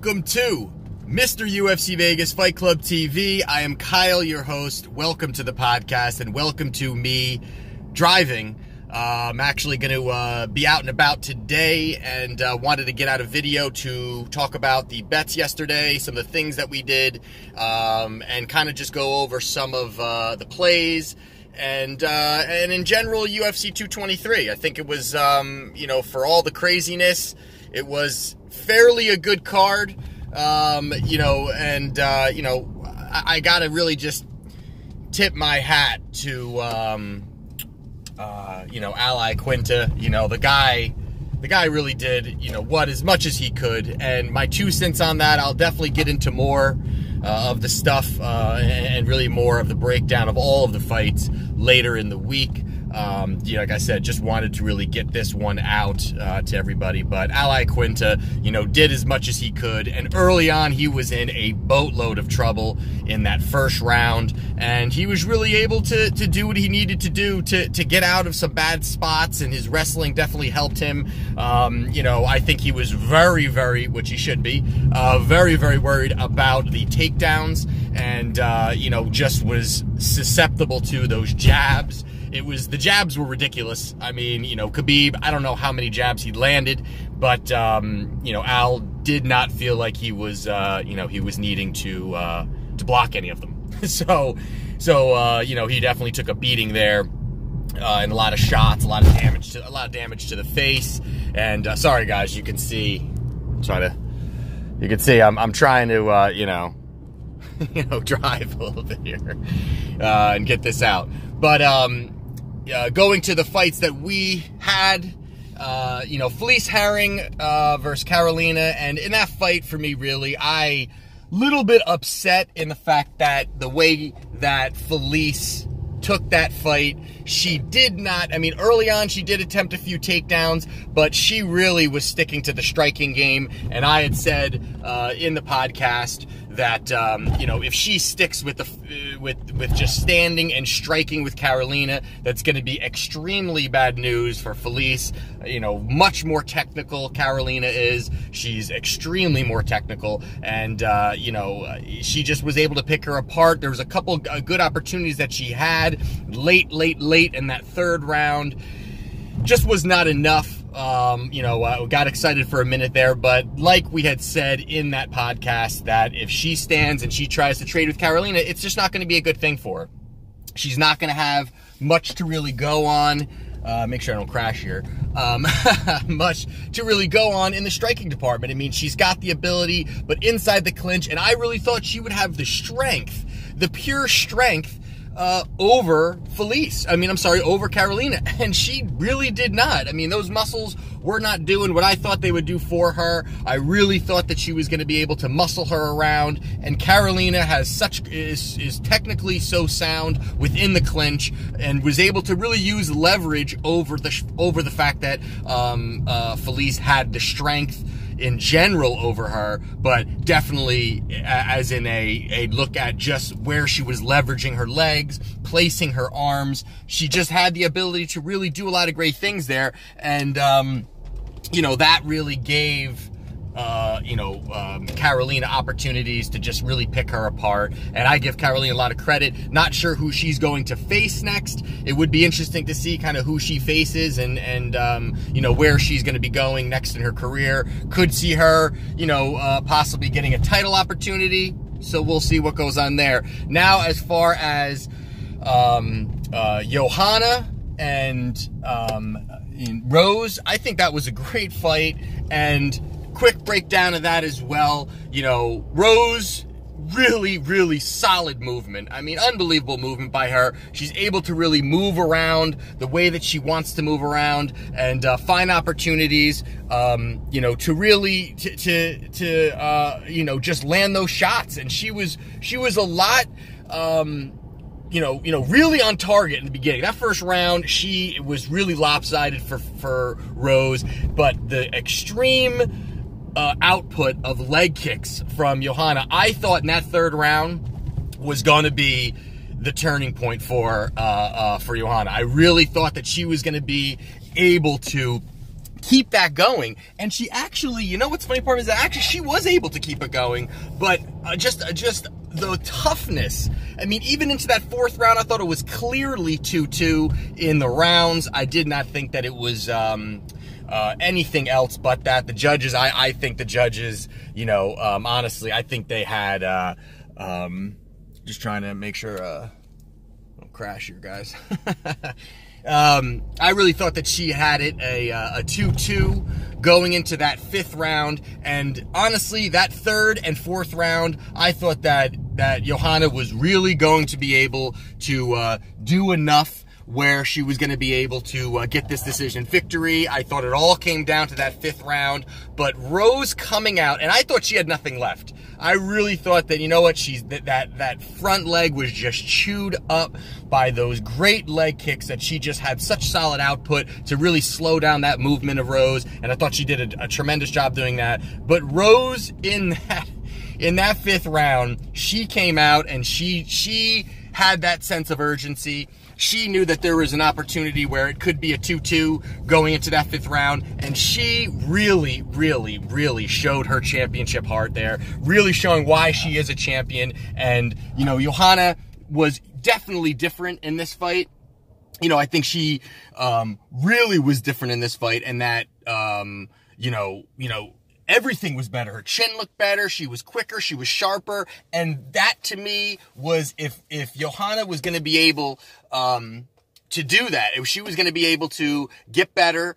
Welcome to Mr. UFC Vegas Fight Club TV. I am Kyle, your host. Welcome to the podcast and welcome to me driving. I'm actually going to be out and about today and wanted to get out a video to talk about the bets yesterday, some of the things that we did, and kind of just go over some of the plays and in general UFC 223. I think it was, for all the craziness, it was fairly a good card, I got to really just tip my hat to, Ally Quinta. The guy really did, as much as he could. And my 2 cents on that, I'll definitely get into more of the stuff and really more of the breakdown of all of the fights later in the week. Like I said, just wanted to really get this one out to everybody. But Ally Quinta, did as much as he could. And early on, he was in a boatload of trouble in that first round. And he was really able to do what he needed to do to get out of some bad spots. And his wrestling definitely helped him. I think he was very, very, which he should be, very, very worried about the takedowns. And, just was susceptible to those jabs. The jabs were ridiculous. I mean, Khabib, I don't know how many jabs he landed, but, Al did not feel like he was, he was needing to block any of them. So, he definitely took a beating there, and a lot of shots, a lot of damage to the face. And, sorry guys, you can see, I'm trying to, drive a little bit here, and get this out. But, going to the fights that we had, Felice Herrig versus Karolina, and in that fight, for me, really, little bit upset in the fact that the way that Felice took that fight, she did not, early on she did attempt a few takedowns, but she really was sticking to the striking game. And I had said in the podcast that if she sticks with just standing and striking with Karolina, that's going to be extremely bad news for Felice. Much more technical Karolina is. She's extremely more technical, and she just was able to pick her apart. There was a couple good opportunities that she had late in that third round. Just was not enough. Got excited for a minute there, but like we had said in that podcast, that if she stands and she tries to trade with Karolina, it's just not going to be a good thing for her. She's not going to have much to really go on. Make sure I don't crash here. Much to really go on in the striking department. She's got the ability, but inside the clinch, and I really thought she would have the strength, the pure strength, over Felice. Over Karolina. And she really did not. Those muscles were not doing what I thought they would do for her. I really thought that she was going to be able to muscle her around. And Karolina is technically so sound within the clinch and was able to really use leverage over the fact that Felice had the strength in general over her, but definitely as in a look at just where she was leveraging her legs, placing her arms. She just had the ability to really do a lot of great things there. And, that really gave, Karolina opportunities to just really pick her apart. And I give Karolina a lot of credit. Not sure who she's going to face next. It would be interesting to see kind of who she faces and where she's going to be going next in her career. Could see her, possibly getting a title opportunity. So we'll see what goes on there. Now, as far as Joanne and Rose, I think that was a great fight. And quick breakdown of that as well. Rose, really, really solid movement. Unbelievable movement by her. She's able to really move around the way that she wants to move around and find opportunities, to really, just land those shots. And she was a lot, really on target in the beginning. That first round, she was really lopsided for Rose, but the extreme output of leg kicks from Joanne, I thought in that third round was going to be the turning point for Joanne. I really thought that she was going to be able to keep that going. And she actually, you know what's funny part is that actually she was able to keep it going, but just the toughness. I mean, even into that 4th round, I thought it was clearly 2-2 in the rounds. I did not think that it was anything else but that. The judges, I think the judges, you know, honestly, I think they had, just trying to make sure, don't crash here, guys. I really thought that she had it a 2-2 going into that 5th round, and honestly, that 3rd and 4th round, I thought that Joanne was really going to be able to do enough where she was going to be able to get this decision victory. I thought it all came down to that 5th round, but Rose coming out, and I thought she had nothing left. I really thought that, you know what, that front leg was just chewed up by those great leg kicks, that she just had such solid output to really slow down that movement of Rose, and I thought she did a tremendous job doing that. But Rose in that 5th round, she came out and she had that sense of urgency. She knew that there was an opportunity where it could be a 2-2 going into that 5th round, and she really, really, really showed her championship heart there, really showing why she is a champion. And, you know, Joanne was definitely different in this fight. You know, I think she really was different in this fight, and that, you know, everything was better. Her chin looked better. She was quicker. She was sharper. And that, to me, was if Joanne was going to be able to do that, if she was going to be able to get better,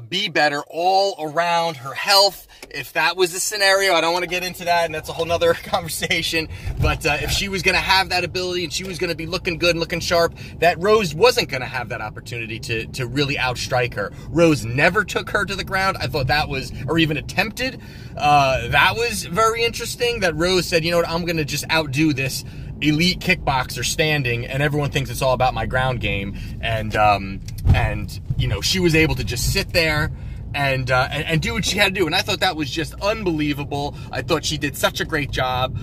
be better all around, her health, if that was the scenario, I don't want to get into that, and that's a whole nother conversation, but if she was going to have that ability and she was going to be looking good and looking sharp, that Rose wasn't going to have that opportunity to really outstrike her. Rose never took her to the ground. I thought that was, or even attempted, that was very interesting, that Rose said, you know what, I'm going to just outdo this elite kickboxer standing, and everyone thinks it's all about my ground game. And you know, she was able to just sit there and do what she had to do. And I thought that was just unbelievable. I thought she did such a great job,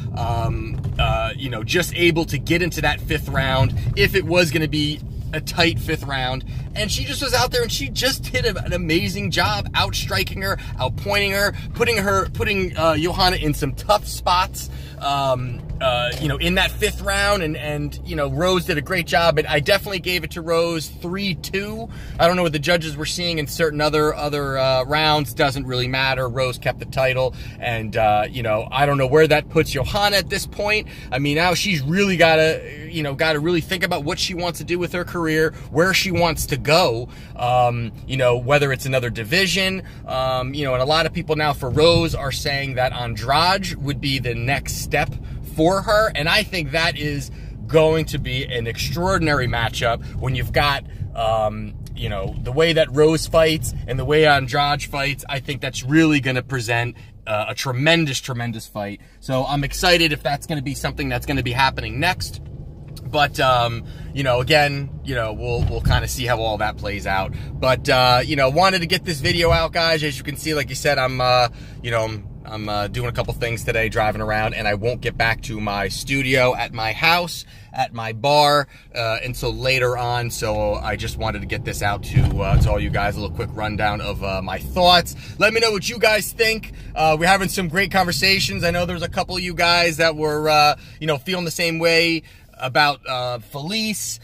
you know, just able to get into that 5th round if it was going to be a tight 5th round. And she just was out there and she just did an amazing job outstriking her, outpointing her, putting Joanne in some tough spots, you know, in that 5th round, and you know, Rose did a great job. But I definitely gave it to Rose 3-2. I don't know what the judges were seeing in certain other rounds. Doesn't really matter. Rose kept the title, and you know, I don't know where that puts Joanne at this point. I mean, now she's really gotta really think about what she wants to do with her career, where she wants to go. You know, whether it's another division. You know, and a lot of people now for Rose are saying that Andrade would be the next step for her, and I think that is going to be an extraordinary matchup when you've got you know, the way that Rose fights and the way Andrade fights. I think that's really going to present a tremendous fight. So I'm excited if that's going to be something that's going to be happening next. But, you know, again, you know, we'll kind of see how all that plays out. But, you know, wanted to get this video out, guys. As you can see, like you said, I'm, you know, I'm doing a couple things today, driving around, and I won't get back to my studio at my house, at my bar, until later on. So I just wanted to get this out to all you guys, a little quick rundown of my thoughts. Let me know what you guys think. We're having some great conversations. I know there's a couple of you guys that were, you know, feeling the same way about Felice.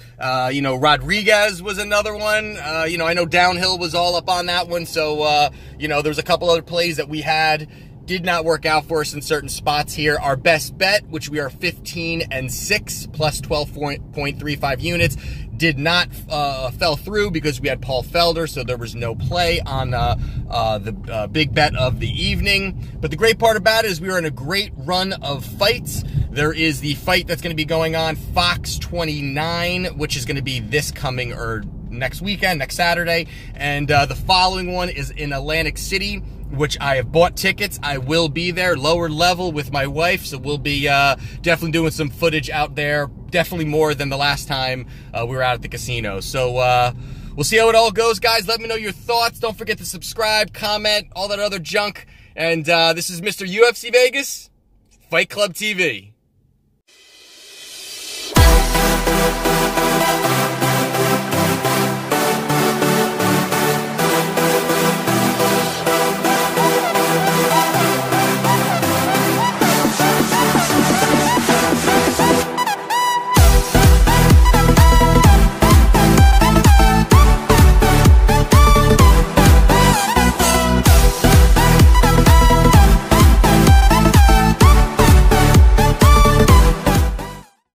You know, Rodriguez was another one. You know, I know Downhill was all up on that one. So, you know, there's a couple other plays that we had. Did not work out for us in certain spots here. Our best bet, which we are 15-6 plus 12.35 units, did not fell through because we had Paul Felder, so there was no play on the big bet of the evening. But the great part about it is we are in a great run of fights. There is the fight that's going to be going on, Fox 29, which is going to be this coming, or next weekend, next Saturday. And the following one is in Atlantic City, which I have bought tickets. I will be there, lower level with my wife, so we'll be definitely doing some footage out there, definitely more than the last time we were out at the casino. So we'll see how it all goes, guys. Let me know your thoughts. Don't forget to subscribe, comment, all that other junk. And this is Mr. UFC Vegas, Fight Club TV.